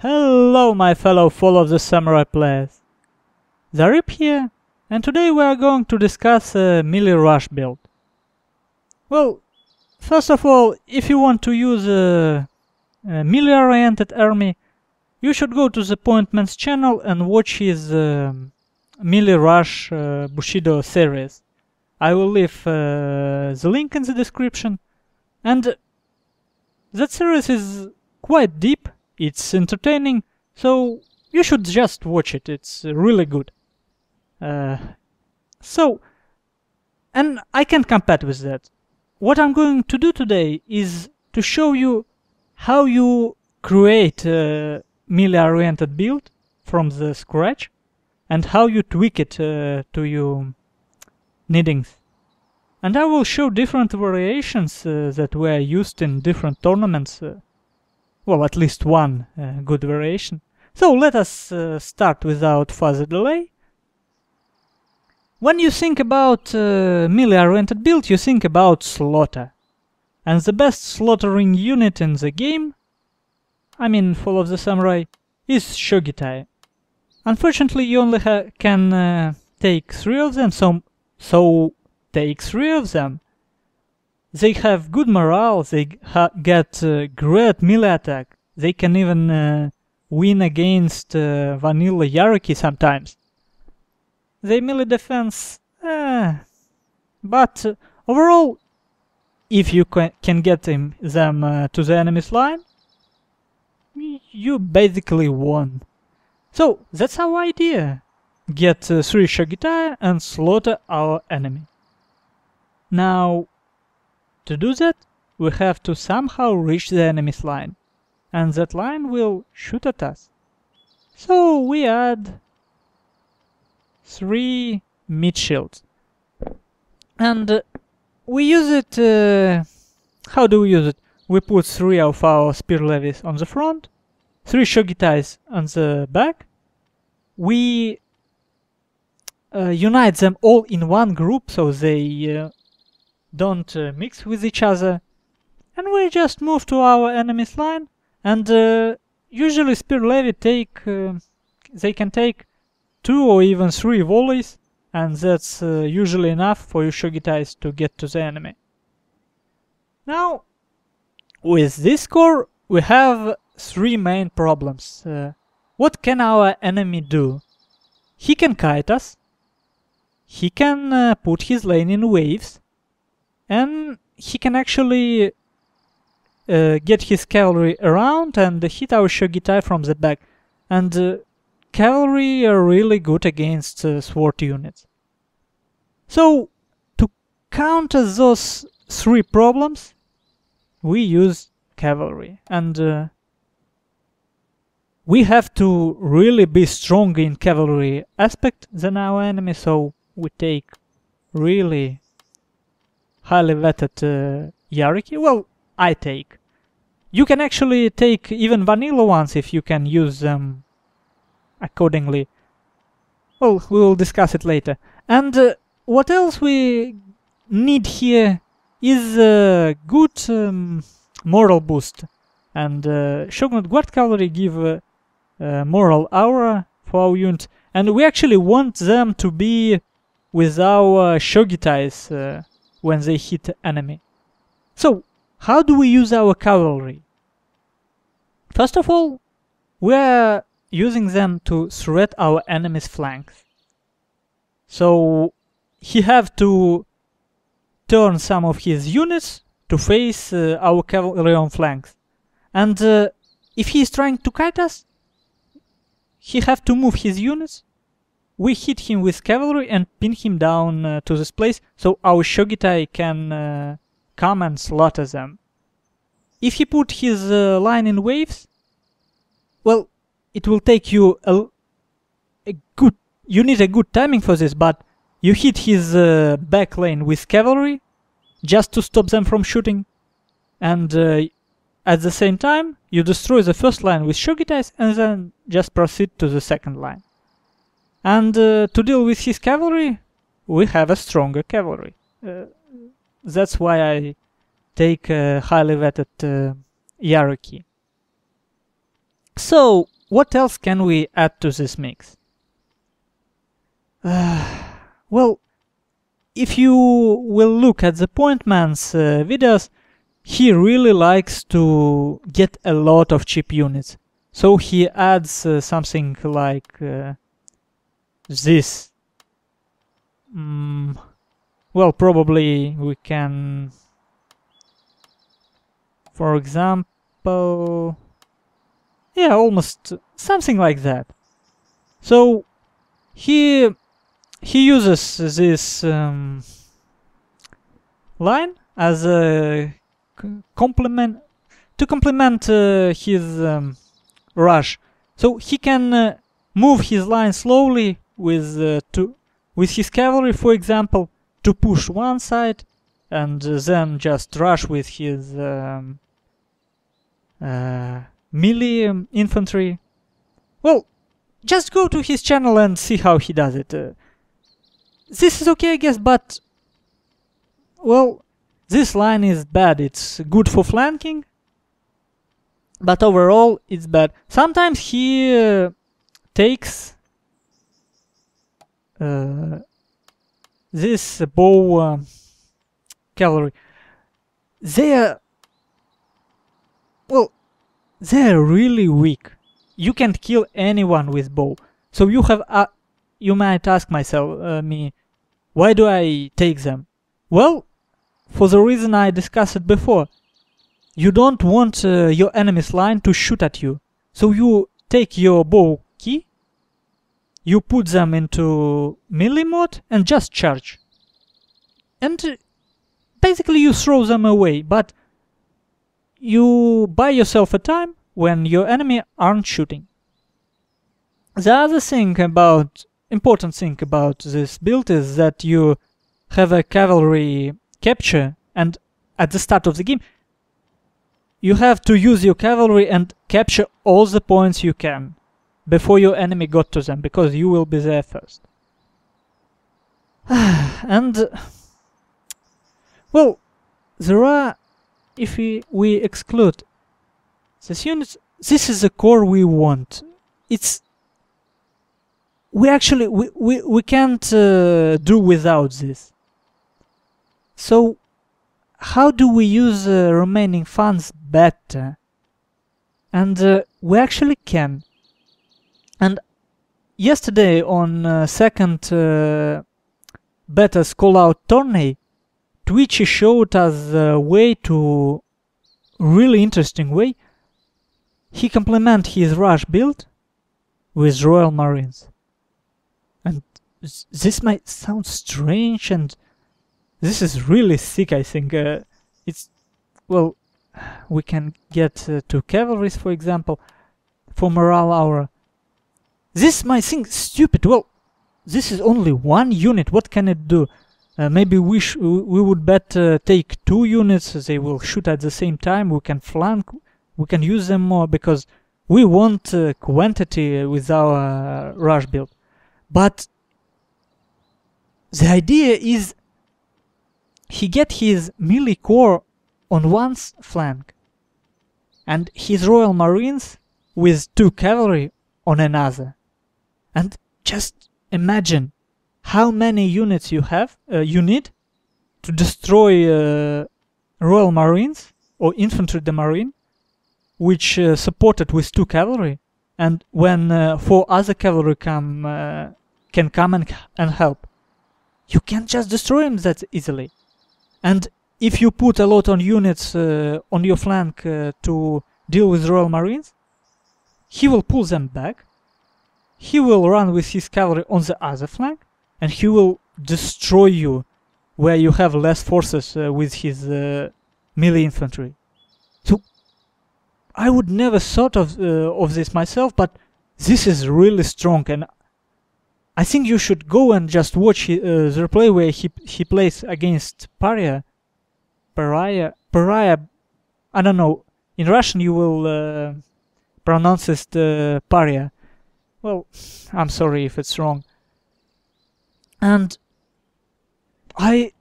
Hello my fellow Fall of the Samurai players, Zarip here, and today we are going to discuss a melee rush build. Well, first of all, if you want to use a melee oriented army, you should go to the Pointman's channel and watch his melee rush Bushido series. I will leave the link in the description, and that series is quite deep. It's entertaining, so you should just watch it. It's really good. And I can compete with that. What I'm going to do today is to show you how you create a melee-oriented build from the scratch and how you tweak it to your needings. And I will show different variations that were used in different tournaments. Well, at least one good variation. So let us start without further delay. When you think about melee-oriented build, you think about slaughter. And the best slaughtering unit in the game, I mean Fall of the Samurai, is Shogitai. Unfortunately, you only can take 3 of them, so take 3 of them. They have good morale, they get great melee attack, they can even win against vanilla hierarchy sometimes. They melee defense, but overall, if you can get them to the enemy's line, you basically won. So that's our idea. Get 3 Shogitai and slaughter our enemy. Now, to do that, we have to somehow reach the enemy's line, and that line will shoot at us. So we add 3 mid shields. And we use it... how do we use it? We put 3 of our spear levies on the front, 3 Shogitais on the back. We unite them all in one group, so they don't mix with each other, and we just move to our enemy's line. And usually spear levy they can take 2 or even 3 volleys, and that's usually enough for your Shogitais to get to the enemy. Now, with this core, we have 3 main problems. What can our enemy do? He can kite us, he can put his lane in waves, and he can actually get his cavalry around and hit our Shogitai from the back. And cavalry are really good against sword units. So, to counter those 3 problems, we use cavalry. And we have to really be stronger in cavalry aspect than our enemy, so we take really highly vetted hierarchy. Well, I take. You can actually take even vanilla ones if you can use them accordingly. Well, we will discuss it later. And what else we need here is a good moral boost. And Shogun Guard Cavalry give moral aura for our unit, and we actually want them to be with our Shogitais when they hit enemy. So, how do we use our cavalry? First of all, we are using them to threat our enemy's flanks. So, he have to turn some of his units to face our cavalry on flanks. And if he is trying to kite us, he have to move his units. We hit him with cavalry and pin him down to this place, so our Shogitai can come and slaughter them. If he put his line in waves, well, it will take you a good... You need a good timing for this, but you hit his back lane with cavalry just to stop them from shooting, and at the same time you destroy the first line with Shogitais and then just proceed to the second line. And to deal with his cavalry, we have a stronger cavalry. That's why I take a highly vetted hierarchy. So, what else can we add to this mix? Well, if you will look at the Point Man's videos, he really likes to get a lot of cheap units. So he adds something like this. Well, probably we can, for example, yeah, almost something like that. So he uses this line as a complement to complement his rush. So he can move his line slowly with his cavalry, for example, to push one side, and then just rush with his melee infantry. Well, just go to his channel and see how he does it. This is okay, I guess, but well, this line is bad. It's good for flanking, but overall it's bad. Sometimes he takes this bow cavalry. They're really weak. You can't kill anyone with bow. So you might ask me, why do I take them? Well, for the reason I discussed before. You don't want your enemy's line to shoot at you. So you take your bow key, you put them into melee mode and just charge. And basically you throw them away, but you buy yourself a time when your enemy aren't shooting. The other important thing about this build is that you have a cavalry capture, and at the start of the game you have to use your cavalry and capture all the points you can before your enemy got to them, because you will be there first. And well, there are, if we exclude this unit, this is the core we want. We can't do without this. So how do we use remaining funds better? And we actually can. And yesterday on second Betta's call-out tourney, Twitchy showed us a really interesting way. He complemented his rush build with Royal Marines. And this might sound strange, and this is really sick, I think. Well, we can get to cavalries, for example, for morale hour. This might seem stupid. Well, this is only one unit. What can it do? Maybe we would better take 2 units. They will shoot at the same time. We can flank. We can use them more because we want quantity with our rush build. But the idea is he get his melee core on one flank and his Royal Marines with 2 cavalry on another. And just imagine how many units you need to destroy Royal Marines or Infantry de Marine, which supported with 2 cavalry, and when 4 other cavalry can come and help. You can't just destroy him that easily. And if you put a lot on units on your flank to deal with Royal Marines, he will pull them back, he will run with his cavalry on the other flank, and he will destroy you where you have less forces with his melee infantry. So I would never thought of this myself, but this is really strong, and I think you should go and just watch the replay where he plays against Pariya. I don't know. In Russian you will pronounce it Pariya. Well, I'm sorry if it's wrong. And I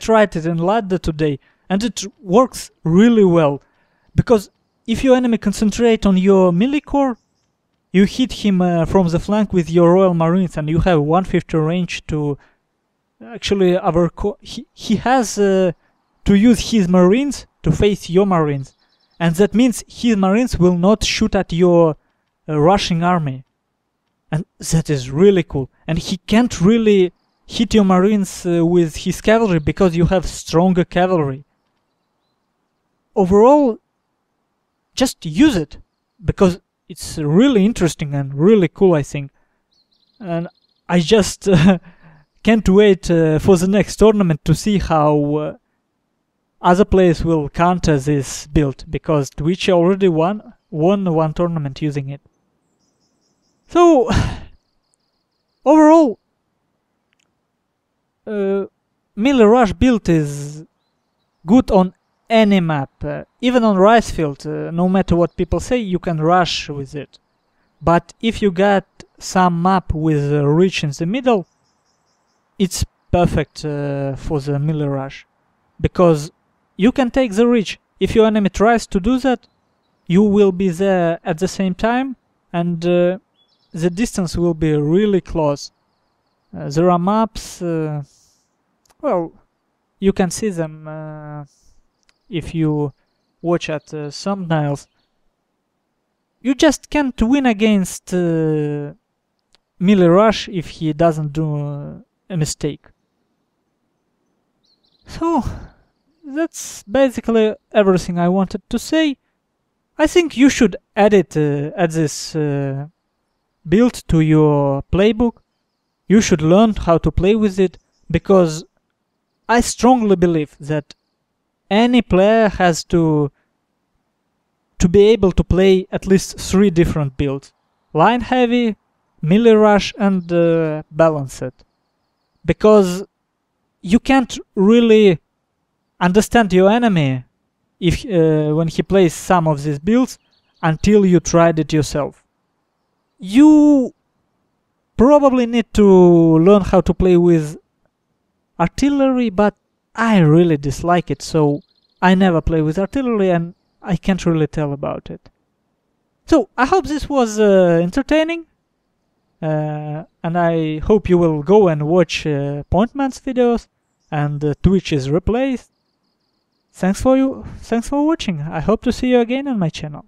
tried it in Ladda today, and it works really well, because if your enemy concentrate on your melee core, you hit him from the flank with your Royal Marines, and you have 150 range to actually he has to use his Marines to face your Marines, and that means his Marines will not shoot at your rushing army, and that is really cool. And he can't really hit your Marines with his cavalry because you have stronger cavalry. Overall, just use it because it's really interesting and really cool, I think. And I just can't wait for the next tournament to see how other players will counter this build, because Twitchy already won one tournament using it. So overall, melee rush build is good on any map, even on rice field. No matter what people say, you can rush with it. But if you got some map with a ridge in the middle, it's perfect for the melee rush, because you can take the ridge. If your enemy tries to do that, you will be there at the same time, and the distance will be really close. There are maps, well, you can see them if you watch at thumbnails. You just can't win against melee rush if he doesn't do a mistake. So that's basically everything I wanted to say. I think you should add this build to your playbook. You should learn how to play with it, because I strongly believe that any player has to be able to play at least 3 different builds: line heavy, melee rush, and balanced. Because you can't really understand your enemy if when he plays some of these builds until you tried it yourself. You probably need to learn how to play with artillery, but I really dislike it, so I never play with artillery and I can't really tell about it. So I hope this was entertaining, and I hope you will go and watch Pointman's videos and Twitch's replays. Thanks for watching. I hope to see you again on my channel.